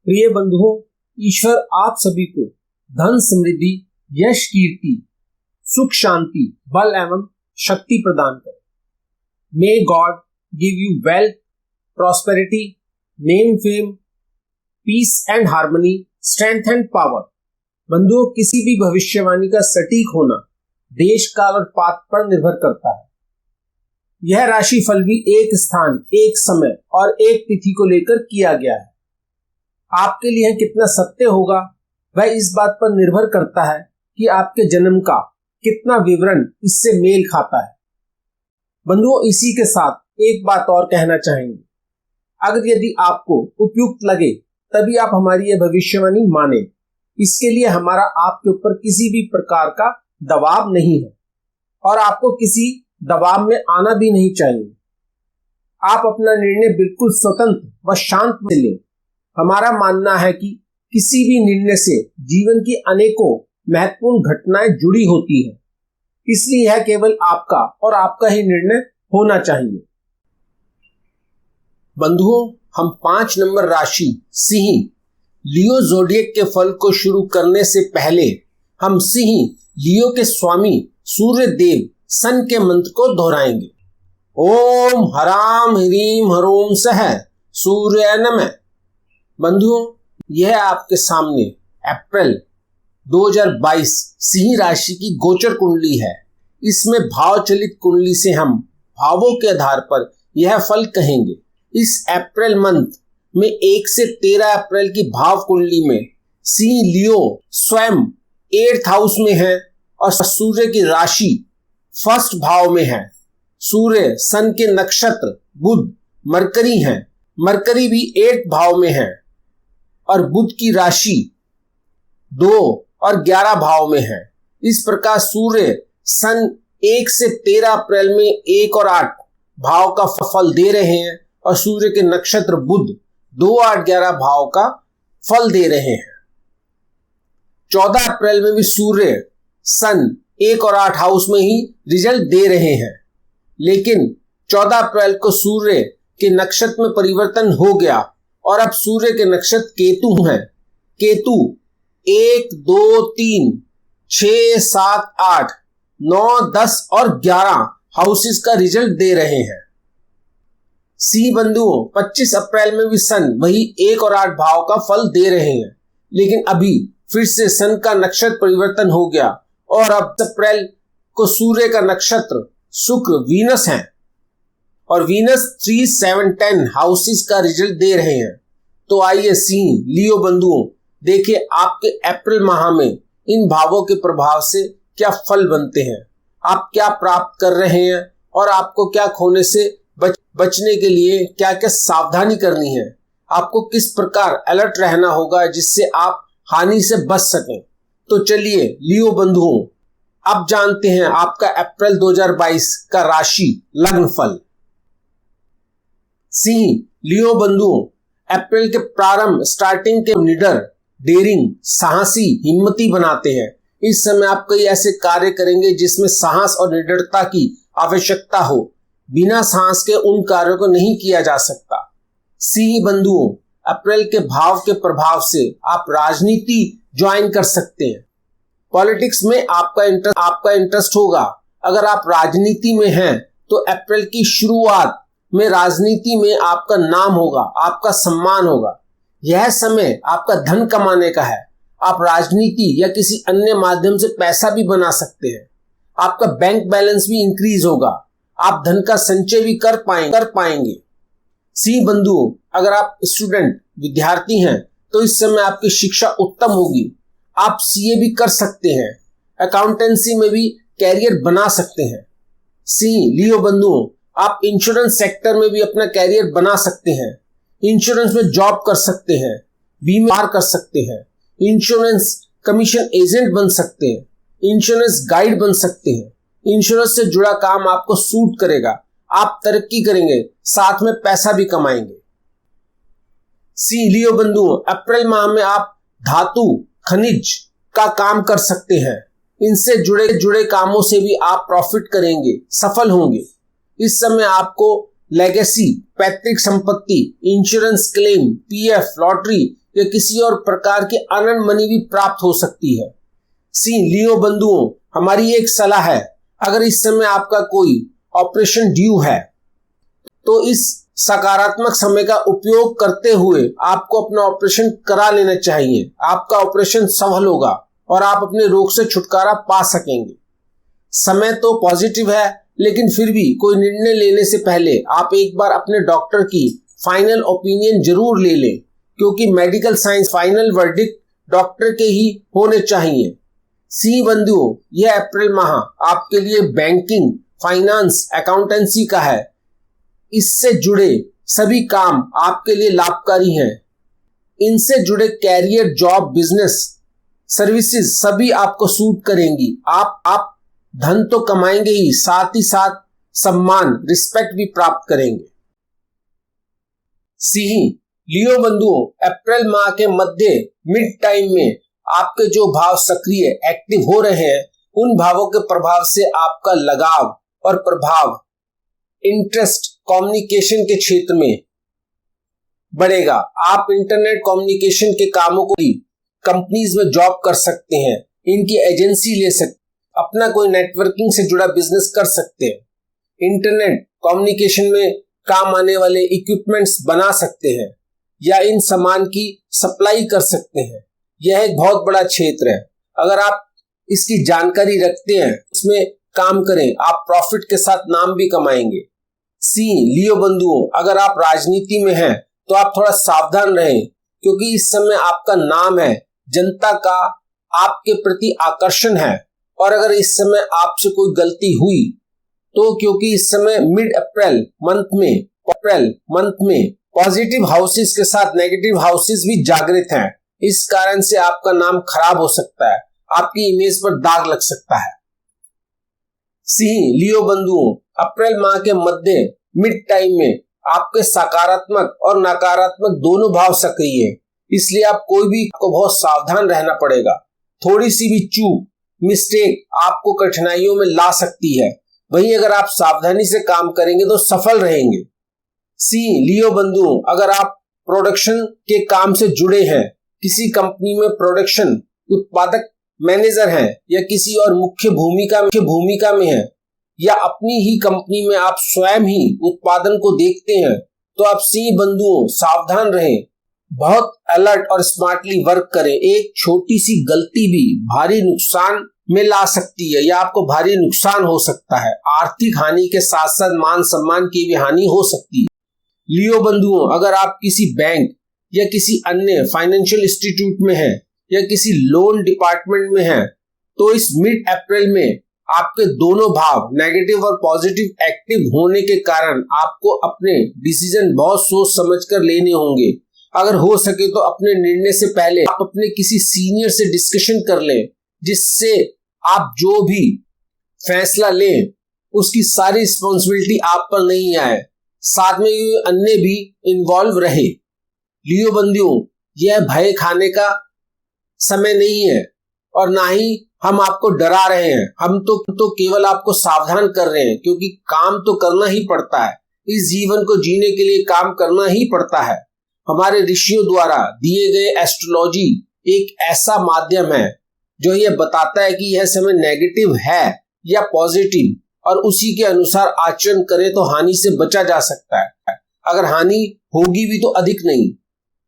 प्रिय बंधुओं, ईश्वर आप सभी को धन, समृद्धि, यश, कीर्ति, सुख, शांति, बल एवं शक्ति प्रदान करे। May God give you wealth, prosperity, name, fame, peace and harmony, strength and power. बंधुओं, किसी भी भविष्यवाणी का सटीक होना देश, काल और पात्र पर निर्भर करता है। यह राशि फल भी एक स्थान, एक समय और एक तिथि को लेकर किया गया है। आपके लिए कितना सत्य होगा वह इस बात पर निर्भर करता है कि आपके जन्म का कितना विवरण इससे मेल खाता है। बंधुओं, इसी के साथ एक बात और कहना चाहेंगे। अगर यदि आपको उपयुक्त लगे तभी आप हमारी यह भविष्यवाणी माने। इसके लिए हमारा आपके ऊपर किसी भी प्रकार का दबाव नहीं है और आपको किसी दबाव में आना भी नहीं चाहिए। आप अपना निर्णय बिल्कुल स्वतंत्र व शांत में लें। हमारा मानना है कि किसी भी निर्णय से जीवन की अनेकों महत्वपूर्ण घटनाएं जुड़ी होती हैं, इसलिए यह केवल आपका और आपका ही निर्णय होना चाहिए। बंधुओं, हम 5 नंबर राशि सिंह लियो ज़ोडिएक के फल को शुरू करने से पहले हम सिंह लियो के स्वामी सूर्य देव सन के मंत्र को दोहराएंगे। ओम हराम ह्रीम ह्रूम सह सूर्य नमः। बंधुओं, यह आपके सामने अप्रैल 2022 सिंह राशि की गोचर कुंडली है। इसमें भाव चलित कुंडली से हम भावों के आधार पर यह फल कहेंगे। इस अप्रैल मंथ में 1 से 13 अप्रैल की भाव कुंडली में सिंह लियो स्वयं 8th हाउस में है और सूर्य की राशि 1st भाव में है। सूर्य, सन के नक्षत्र, बुध, मरकरी हैं। मरकरी भी 8th भाव में है और बुध की राशि 2 और 11 भाव में है। इस प्रकार सूर्य सन 1 से 13 अप्रैल में 1 और 8 भाव का फल दे रहे हैं और सूर्य के नक्षत्र बुध 2, 8, 11 भाव का फल दे रहे हैं। 14 अप्रैल में भी सूर्य सन 1 और 8 हाउस में ही रिजल्ट दे रहे हैं, लेकिन 14 अप्रैल को सूर्य के नक्षत्र में परिवर्तन हो गया और अब सूर्य के नक्षत्र केतु हैं। केतु 1, 2, 3, 6, 7, 8, 9, 10 और 11 हाउसेस का रिजल्ट दे रहे हैं। सी बंधुओं, 25 अप्रैल में भी सन वही 1 और 8 भाव का फल दे रहे हैं, लेकिन अभी फिर से सन का नक्षत्र परिवर्तन हो गया और अब अप्रैल को सूर्य का नक्षत्र शुक्र, वीनस है और वीनस 3, 7, 10 हाउसेस का रिजल्ट दे रहे हैं। तो आइए सिंह लियो बंधुओं, देखिए आपके अप्रैल माह में इन भावों के प्रभाव से क्या फल बनते हैं, आप क्या प्राप्त कर रहे हैं और आपको क्या खोने से बचने के लिए क्या क्या सावधानी करनी है, आपको किस प्रकार अलर्ट रहना होगा जिससे आप हानि से बच सकें। तो चलिए लियो बंधुओं, अब जानते हैं आपका अप्रैल 2022 का राशि लग्न फल। सिंह लियो बंधुओं, अप्रैल के प्रारंभ स्टार्टिंग के निडर, डेरिंग, साहसी, हिम्मती बनाते हैं। इस समय आप कई ऐसे कार्य करेंगे जिसमें साहस और निडरता की आवश्यकता हो। बिना साहस के उन कार्यों को नहीं किया जा सकता। सिंह बंधुओं, अप्रैल के भाव के प्रभाव से आप राजनीति ज्वाइन कर सकते हैं। पॉलिटिक्स में आपका इंटरेस्ट होगा। अगर आप राजनीति में हैं तो अप्रैल की शुरुआत में राजनीति में आपका नाम होगा, आपका सम्मान होगा। यह समय आपका धन कमाने का है। आप राजनीति या किसी अन्य माध्यम से पैसा भी बना सकते हैं। आपका बैंक बैलेंस भी इंक्रीज होगा। आप धन का संचय भी कर पाएंगे। सी बंधुओं, अगर आप स्टूडेंट, विद्यार्थी हैं तो इस समय आपकी शिक्षा उत्तम होगी। आप सीए भी कर सकते हैं, अकाउंटेंसी में भी कैरियर बना सकते हैं। सी लियो बंधुओं, आप इंश्योरेंस सेक्टर में भी अपना कैरियर बना सकते हैं। इंश्योरेंस में जॉब कर सकते हैं, बीमा कर सकते हैं, इंश्योरेंस कमीशन एजेंट बन सकते हैं, इंश्योरेंस गाइड बन सकते हैं। इंश्योरेंस से जुड़ा काम आपको सूट करेगा। आप तरक्की करेंगे, साथ में पैसा भी कमाएंगे। सी लियो बंधुओं, अप्रैल माह में आप धातु, खनिज का काम कर सकते हैं। इनसे जुड़े कामों से भी आप प्रॉफिट करेंगे, सफल होंगे। इस समय आपको लेगेसी, पैतृक संपत्ति, इंश्योरेंस क्लेम, पीएफ, लॉटरी या किसी और प्रकार की अर्नड मनी भी प्राप्त हो सकती है। सी लियो बंधुओं, हमारी एक सलाह है, अगर इस समय आपका कोई ऑपरेशन ड्यू है तो इस सकारात्मक समय का उपयोग करते हुए आपको अपना ऑपरेशन करा लेना चाहिए। आपका ऑपरेशन सफल होगा और आप अपने रोग से छुटकारा पा सकेंगे। समय तो पॉजिटिव है, लेकिन फिर भी कोई निर्णय लेने से पहले आप एक बार अपने डॉक्टर की फाइनल ओपिनियन जरूर ले लें, क्योंकि medical science final verdict doctor के ही होने चाहिए। सी बंधुओं, यह अप्रैल माह आपके लिए बैंकिंग, फाइनेंस, अकाउंटेंसी का है। इससे जुड़े सभी काम आपके लिए लाभकारी हैं। इनसे जुड़े कैरियर, जॉब, बिजनेस, सर्विसेज सभी आपको सूट करेंगी। आप धन तो कमाएंगे ही, साथ ही साथ सम्मान, रिस्पेक्ट भी प्राप्त करेंगे। सिंह लियो बंधुओं, अप्रैल माह के मध्य मिड टाइम में आपके जो भाव सक्रिय एक्टिव हो रहे हैं, उन भावों के प्रभाव से आपका लगाव और प्रभाव, इंटरेस्ट कम्युनिकेशन के क्षेत्र में बढ़ेगा। आप इंटरनेट कम्युनिकेशन के कामों को भी कंपनीज में जॉब कर सकते हैं, इनकी एजेंसी ले सकते, अपना कोई नेटवर्किंग से जुड़ा बिजनेस कर सकते हैं। इंटरनेट कम्युनिकेशन में काम आने वाले इक्विपमेंट्स बना सकते हैं या इन सामान की सप्लाई कर सकते हैं। यह एक बहुत बड़ा क्षेत्र है। अगर आप इसकी जानकारी रखते हैं, इसमें काम करें, आप प्रॉफिट के साथ नाम भी कमाएंगे। सी लियो बंधुओं, अगर आप राजनीति में हैं तो आप थोड़ा सावधान रहें, क्योंकि इस समय आपका नाम है, जनता का आपके प्रति आकर्षण है। और अगर इस समय आपसे कोई गलती हुई तो क्योंकि इस समय मिड अप्रैल मंथ में पॉजिटिव हाउसेस के साथ नेगेटिव हाउसेस भी जागृत हैं, इस कारण से आपका नाम खराब हो सकता है, आपकी इमेज पर दाग लग सकता है। सिंह लियो बंधुओं, अप्रैल माह के मध्य मिड टाइम में आपके सकारात्मक और नकारात्मक दोनों भाव सक्रिय हैं, इसलिए आप कोई भी आपको बहुत सावधान रहना पड़ेगा। थोड़ी सी भी चूक, मिस्टेक आपको कठिनाइयों में ला सकती है। वहीं अगर आप सावधानी से काम करेंगे तो सफल रहेंगे। सी लियो बंधुओं, अगर आप प्रोडक्शन के काम से जुड़े हैं, किसी कंपनी में प्रोडक्शन उत्पादक मैनेजर हैं या किसी और मुख्य भूमिका में हैं, या अपनी ही कंपनी में आप स्वयं ही उत्पादन को देखते हैं, तो आप सी बंधुओं सावधान रहें, बहुत अलर्ट और स्मार्टली वर्क करें। एक छोटी सी गलती भी भारी नुकसान में ला सकती है या आपको भारी नुकसान हो सकता है। आर्थिक हानि के साथ साथ मान सम्मान की भी हानि हो सकती है। लियो बंधुओं, अगर आप किसी बैंक या किसी अन्य फाइनेंशियल इंस्टीट्यूट में हैं या किसी लोन डिपार्टमेंट में हैं, तो इस मिड अप्रैल में आपके दोनों भाव नेगेटिव और पॉजिटिव एक्टिव होने के कारण आपको अपने डिसीजन बहुत सोच समझकर लेने होंगे। अगर हो सके तो अपने निर्णय से पहले आप अपने किसी सीनियर से डिस्कशन कर लें, जिससे आप जो भी फैसला लें उसकी सारी रिस्पॉन्सिबिलिटी आप पर नहीं आए, साथ में अन्य भी इन्वॉल्व रहे। लियो बंधुओं, यह भय खाने का समय नहीं है और ना ही हम आपको डरा रहे हैं, हम तो केवल आपको सावधान कर रहे हैं, क्योंकि काम तो करना ही पड़ता है। इस जीवन को जीने के लिए काम करना ही पड़ता है। हमारे ऋषियों द्वारा दिए गए एस्ट्रोलॉजी एक ऐसा माध्यम है जो ये बताता है कि यह समय नेगेटिव है या पॉजिटिव, और उसी के अनुसार आचरण करें तो हानि से बचा जा सकता है, अगर हानि होगी भी तो अधिक नहीं।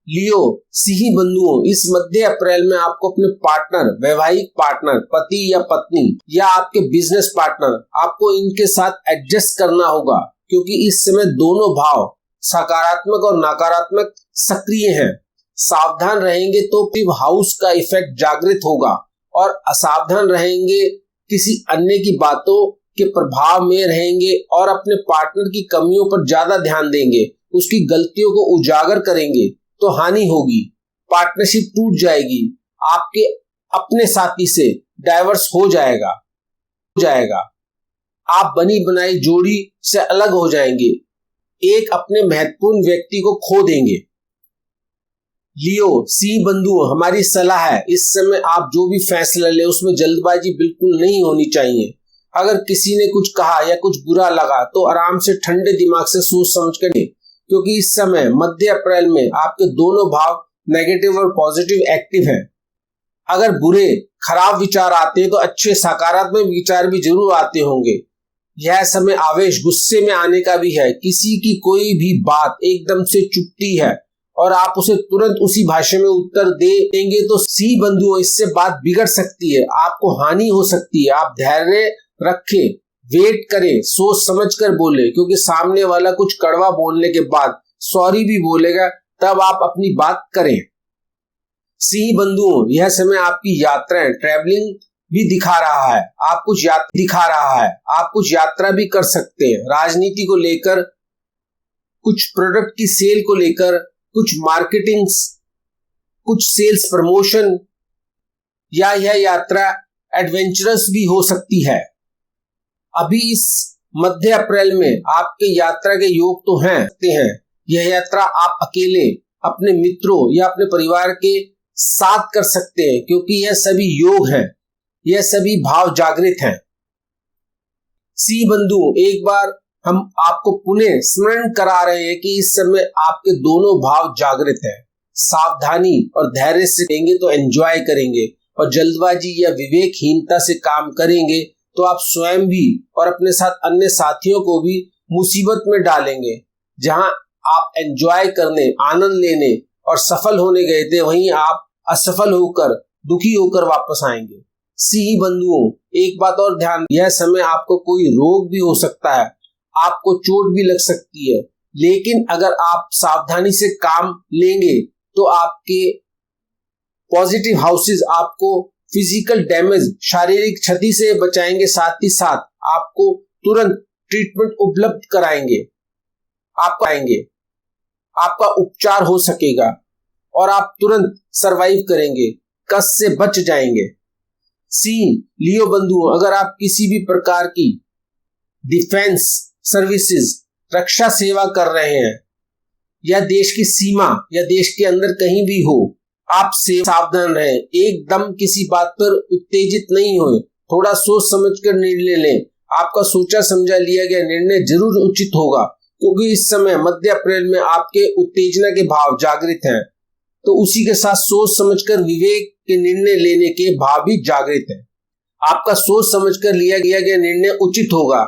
लियो सिंह बंधुओं, इस मध्य अप्रैल में आपको अपने पार्टनर, वैवाहिक पार्टनर, पति या पत्नी या आपके बिजनेस पार्टनर, आपको इनके साथ एडजस्ट करना होगा, क्योंकि इस समय दोनों भाव सकारात्मक और नकारात्मक सक्रिय हैं। सावधान रहेंगे तो हाउस का इफेक्ट जागृत होगा, और असावधान रहेंगे किसी अन्य की बातों के प्रभाव में रहेंगे और अपने पार्टनर की कमियों पर ज्यादा ध्यान देंगे, उसकी गलतियों को उजागर करेंगे तो हानि होगी, पार्टनरशिप टूट जाएगी, आपके अपने साथी से डाइवर्स हो जाएगा, आप बनी बनाई जोड़ी से अलग हो जाएंगे, एक अपने महत्वपूर्ण व्यक्ति को खो देंगे। लियो सी बंधुओं, हमारी सलाह है, इस समय आप जो भी फैसला ले उसमें जल्दबाजी बिल्कुल नहीं होनी चाहिए। अगर किसी ने कुछ कहा या कुछ बुरा लगा तो आराम से ठंडे दिमाग से सोच समझ कर, क्योंकि इस समय मध्य अप्रैल में आपके दोनों भाव नेगेटिव और पॉजिटिव एक्टिव हैं। अगर बुरे खराब विचार आते हैं तो अच्छे सकारात्मक विचार भी जरूर आते होंगे। यह समय आवेश गुस्से में आने का भी है। किसी की कोई भी बात एकदम से चुभती है और आप उसे तुरंत उसी भाषा में उत्तर देंगे तो सी बंधुओं, इससे बात बिगड़ सकती है, आपको हानि हो सकती है। आप धैर्य रखें, वेट करें, सोच समझ कर बोले, क्योंकि सामने वाला कुछ कड़वा बोलने के बाद सॉरी भी बोलेगा, तब आप अपनी बात करें। सी बंधुओं, यह समय आपकी यात्राएं, ट्रैवलिंग भी दिखा रहा है। आप कुछ यात्रा भी कर सकते हैं। राजनीति को लेकर, कुछ प्रोडक्ट की सेल को लेकर, कुछ मार्केटिंग, कुछ सेल्स प्रमोशन, या यह यात्रा एडवेंचरस भी हो सकती है। अभी इस मध्य अप्रैल में आपके यात्रा के योग तो हैं। यह यात्रा आप अकेले, अपने मित्रों या अपने परिवार के साथ कर सकते हैं, क्योंकि यह सभी योग हैं, यह सभी भाव जागृत हैं। सी बंधु, एक बार हम आपको पुनः स्मरण करा रहे हैं कि इस समय आपके दोनों भाव जागृत हैं। सावधानी और धैर्य से करेंगे तो एंजॉय करेंगे, और जल्दबाजी या विवेकहीनता से काम करेंगे तो आप स्वयं भी और अपने साथ अन्य साथियों को भी मुसीबत में डालेंगे। जहां आप एंजॉय करने, आनंद लेने और सफल होने गए थे, वहीं आप असफल होकर, दुखी होकर वापस आएंगे। सी बंधुओं, एक बात और ध्यान, यह समय आपको कोई रोग भी हो सकता है, आपको चोट भी लग सकती है, लेकिन अगर आप सावधानी से काम लेंगे तो आपके पॉजिटिव हाउसेस आपको फिजिकल डैमेज, शारीरिक क्षति से बचाएंगे, साथ ही साथ आपको तुरंत ट्रीटमेंट उपलब्ध कराएंगे, आपका उपचार हो सकेगा और आप तुरंत सरवाइव करेंगे, कष्ट से बच जाएंगे। सी लियो बंधुओं, अगर आप किसी भी प्रकार की डिफेंस सर्विसेज, रक्षा सेवा कर रहे हैं, या देश की सीमा या देश के अंदर कहीं भी हो, आप से सावधान रहें। एकदम किसी बात पर उत्तेजित नहीं होए, थोड़ा सोच समझकर निर्णय लें। आपका सोचा समझा लिया गया निर्णय जरूर उचित होगा, क्योंकि इस समय मध्य अप्रैल में आपके उत्तेजना के भाव जागृत हैं, तो उसी के साथ सोच समझकर विवेक के निर्णय लेने के भाव भी जागृत हैं। आपका सोच समझकर लिया गया निर्णय उचित होगा,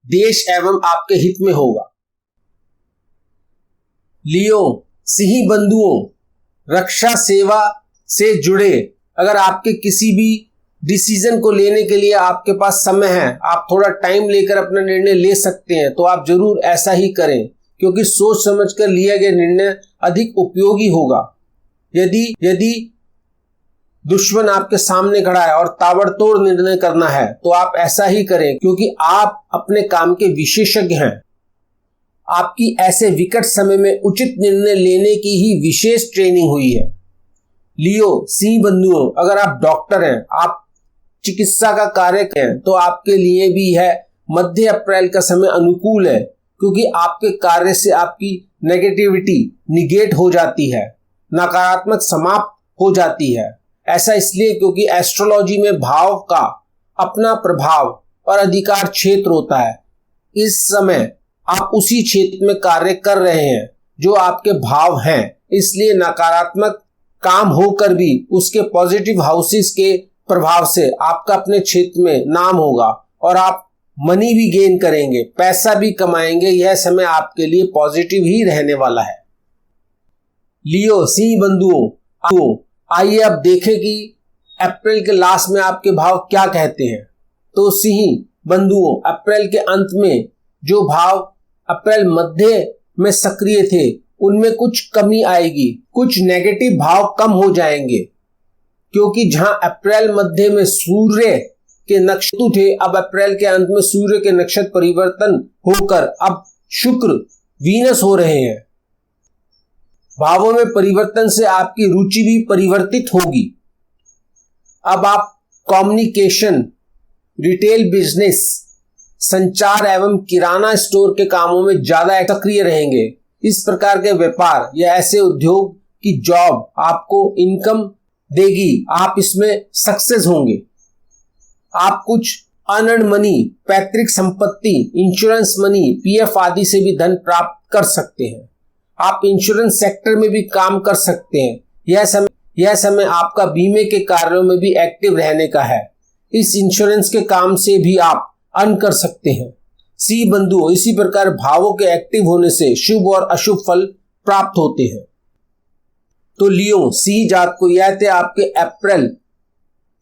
देश एवं आपके हित में होगा। लियो सिंह बंधुओं, रक्षा सेवा से जुड़े अगर आपके किसी भी डिसीजन को लेने के लिए आपके पास समय है, आप थोड़ा टाइम लेकर अपना निर्णय ले सकते हैं, तो आप जरूर ऐसा ही करें, क्योंकि सोच समझकर लिया गया निर्णय अधिक उपयोगी होगा। यदि दुश्मन आपके सामने खड़ा है और ताबड़तोड़ निर्णय करना है, तो आप ऐसा ही करें, क्योंकि आप अपने काम के विशेषज्ञ हैं। आपकी ऐसे विकट समय में उचित निर्णय लेने की ही विशेष ट्रेनिंग हुई है। लियो सिंह बंधुओं, अगर आप डॉक्टर हैं, आप चिकित्सा का कार्य करें, तो आपके लिए भी यह मध्य अप्रैल का समय अनुकूल है, क्योंकि आपके कार्य से आपकी नेगेटिविटी निगेट हो जाती है, नकारात्मक समाप्त हो जाती है। ऐसा इसलिए क्योंकि एस्ट्रोलॉजी में भाव का अपना प्रभाव और अधिकार क्षेत्र होता है। इस समय आप उसी क्षेत्र में कार्य कर रहे हैं जो आपके भाव हैं, इसलिए नकारात्मक काम होकर भी उसके पॉजिटिव हाउसेस के प्रभाव से आपका अपने क्षेत्र में नाम होगा और आप मनी भी गेन करेंगे, पैसा भी कमाएंगे। यह समय आपके लिए पॉजिटिव ही रहने वाला है। लियो सिंह बंधुओं, आइए अब देखें कि अप्रैल के लास्ट में आपके भाव क्या कहते हैं। तो सिंह बंधुओं, अप्रैल के अंत में जो भाव अप्रैल मध्य में सक्रिय थे, उनमें कुछ कमी आएगी, कुछ नेगेटिव भाव कम हो जाएंगे, क्योंकि जहां अप्रैल मध्य में सूर्य के नक्षत्र थे, अब अप्रैल के अंत में सूर्य के नक्षत्र परिवर्तन होकर अब शुक्र वीनस हो रहे हैं। भावों में परिवर्तन से आपकी रुचि भी परिवर्तित होगी। अब आप कम्युनिकेशन, रिटेल बिजनेस, संचार एवं किराना स्टोर के कामों में ज्यादा सक्रिय रहेंगे। इस प्रकार के व्यापार या ऐसे उद्योग की जॉब आपको इनकम देगी, आप इसमें सक्सेस होंगे। आप कुछ अर्नड मनी, पैतृक संपत्ति, इंश्योरेंस मनी, पीएफ आदि से भी धन प्राप्त कर सकते हैं। आप इंश्योरेंस सेक्टर में भी काम कर सकते हैं, यह समय आपका बीमे के कार्यों में भी एक्टिव रहने का है। इस इंश्योरेंस के काम से भी आप अर्न कर सकते हैं। सी बंधुओं, इसी प्रकार भावों के एक्टिव होने से शुभ और अशुभ फल प्राप्त होते हैं। तो लियो सी जात को यह थे आपके अप्रैल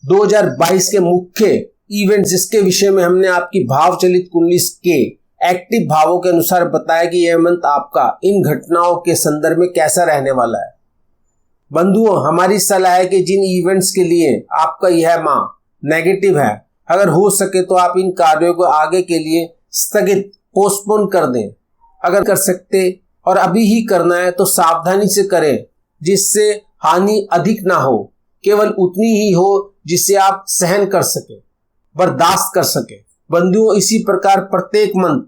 2022 के मुख्य इवेंट, जिसके विषय में हमने आपकी भाव चलित कुंडली के एक्टिव भावों के अनुसार बताया कि यह मंथ आपका इन घटनाओं के संदर्भ में कैसा रहने वाला है। बंधुओं, हमारी सलाह है कि जिन इवेंट्स के लिए आपका यह माह नेगेटिव है, अगर हो सके तो आप इन कार्यों को आगे के लिए स्थगित पोस्टपोन कर दें। अगर कर सकते और अभी ही करना है तो सावधानी से करें, जिससे हानि अधिक ना हो, केवल उतनी ही हो जिसे आप सहन कर सके, बर्दाश्त कर सके। बंधुओं, इसी प्रकार प्रत्येक मंथ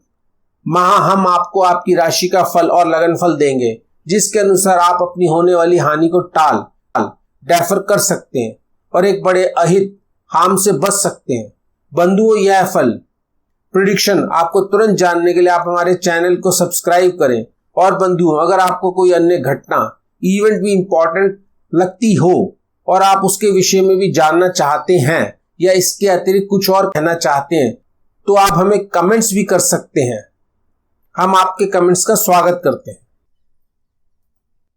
माह हम आपको आपकी राशि का फल और लगन फल देंगे, जिसके अनुसार आप अपनी होने वाली हानि को डेफर कर सकते हैं और एक बड़े अहित हार्म से बच सकते हैं। बंधुओं, यह फल प्रेडिक्शन आपको तुरंत जानने के लिए आप हमारे चैनल को सब्सक्राइब करें। और बंधुओं, अगर आपको कोई अन्य घटना इवेंट भी इंपॉर्टेंट लगती हो और आप उसके विषय में भी जानना चाहते हैं या इसके अतिरिक्त कुछ और कहना चाहते हैं, तो आप हमें कमेंट्स भी कर सकते हैं। हम आपके कमेंट्स का स्वागत करते हैं।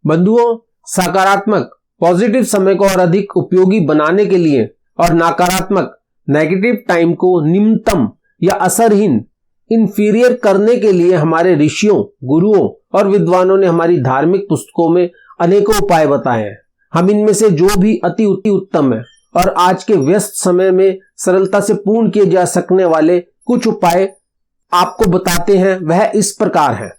बंधुओं, सकारात्मक पॉजिटिव समय को और अधिक उपयोगी बनाने के लिए और नकारात्मक नेगेटिव टाइम को निम्नतम या असरहीन इंफीरियर करने के लिए हमारे ऋषियों, गुरुओं और विद्वानों ने हमारी धार्मिक पुस्तकों में अनेकों उपाय बताए हैं। हम इनमें से जो भी अति उत्तम है और आज के व्यस्त समय में सरलता से पूर्ण किए जा सकने वाले कुछ उपाय आपको बताते हैं, वह इस प्रकार है।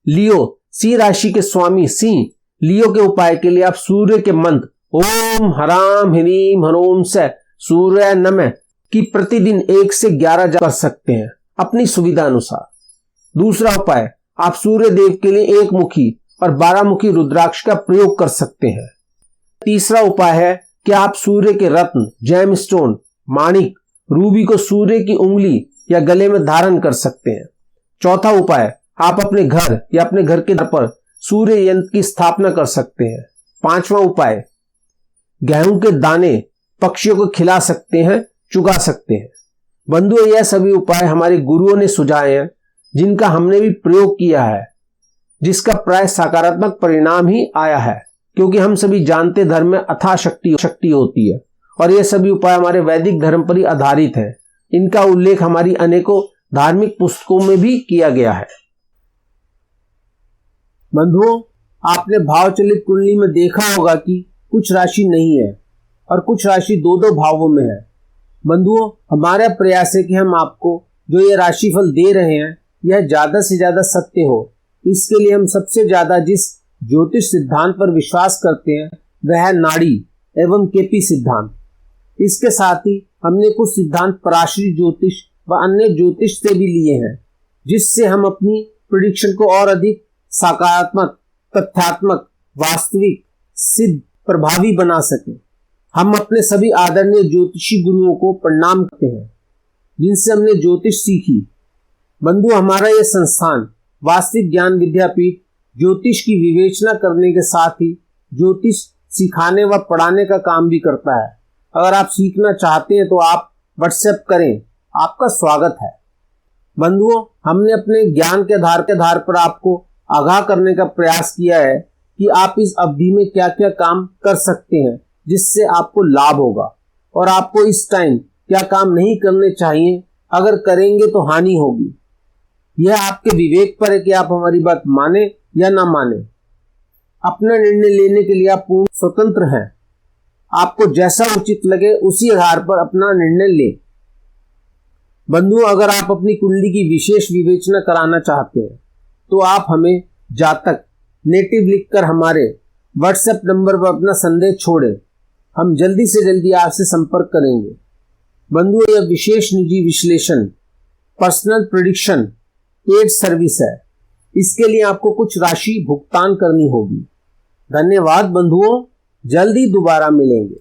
लियो सी राशि के स्वामी सिंह, लियो के उपाय के लिए आप सूर्य के मंत्र ओम हराम ह्रीम हरोम से सूर्य नमः की प्रतिदिन 1 से 11 जाप कर सकते हैं अपनी सुविधा अनुसार। दूसरा उपाय, आप सूर्य देव के लिए 1 मुखी और 12 मुखी रुद्राक्ष का प्रयोग कर सकते हैं। तीसरा उपाय है कि आप सूर्य के रत्न, जेमस्टोन, माणिक, रूबी को सूर्य की उंगली या गले में धारण कर सकते हैं। चौथा उपाय, आप अपने घर या अपने घर के द्वार पर सूर्य यंत्र की स्थापना कर सकते हैं। पांचवा उपाय, गेहूं के दाने पक्षियों को खिला सकते हैं, चुगा सकते हैं। बंधुओं, यह सभी उपाय हमारे गुरुओं ने सुझाए हैं, जिनका हमने भी प्रयोग किया है, जिसका प्राय सकारात्मक परिणाम ही आया है, क्योंकि हम सभी जानते धर्म में अथाह शक्ति होती है और ये सभी उपाय हमारे वैदिक धर्म पर ही आधारित हैं। इनका उल्लेख हमारी अनेकों धार्मिक पुस्तकों में भी किया गया है। बंधुओं, आपने भावचलित कुंडली में देखा होगा कि कुछ राशि नहीं है और कुछ राशि 2-2 भावों में है। बंधुओं, हमारा प्रयास है कि हम आपको जो ये राशिफल दे रहे हैं यह ज्यादा से ज्यादा सत्य हो। इसके लिए हम सबसे ज्यादा जिस ज्योतिष सिद्धांत पर विश्वास करते हैं वह है नाड़ी एवं केपी सिद्धांत। इसके साथ ही हमने कुछ सिद्धांत पराशरी ज्योतिष व अन्य ज्योतिष से भी लिए हैं, जिससे हम अपनी प्रेडिक्शन को और अधिक सकारात्मक, तथ्यात्मक, वास्तविक, सिद्ध, प्रभावी बना सके। हम अपने सभी आदरणीय ज्योतिषी गुरुओं को प्रणाम करते हैं, जिनसे हमने ज्योतिष सीखी। बंधु, हमारा यह संस्थान वास्तविक ज्ञान विद्यापीठ ज्योतिष की विवेचना करने के साथ ही ज्योतिष सिखाने व पढ़ाने का काम भी करता है। अगर आप सीखना चाहते हैं तो आप व्हाट्सएप करें, आपका स्वागत है। बंधुओं, हमने अपने ज्ञान के आधार पर आपको आगाह करने का प्रयास किया है कि आप इस अवधि में क्या क्या काम कर सकते हैं जिससे आपको लाभ होगा, और आपको इस टाइम क्या काम नहीं करने चाहिए, अगर करेंगे तो हानि होगी। यह आपके विवेक पर है कि आप हमारी बात माने या ना माने। अपना निर्णय लेने के लिए आप पूर्ण स्वतंत्र हैं। आपको जैसा उचित लगे उसी आधार पर अपना निर्णय लें। बंधुओं, अगर आप अपनी कुंडली की विशेष विवेचना कराना चाहते हैं तो आप हमें जातक नेटिव लिखकर हमारे व्हाट्सएप नंबर पर अपना संदेश छोड़ें। हम जल्दी से जल्दी आपसे संपर्क करेंगे। बंधुओं, यह विशेष निजी विश्लेषण पर्सनल प्रेडिक्शन पेड सर्विस है। इसके लिए आपको कुछ राशि भुगतान करनी होगी। धन्यवाद बंधुओं, जल्दी दोबारा मिलेंगे।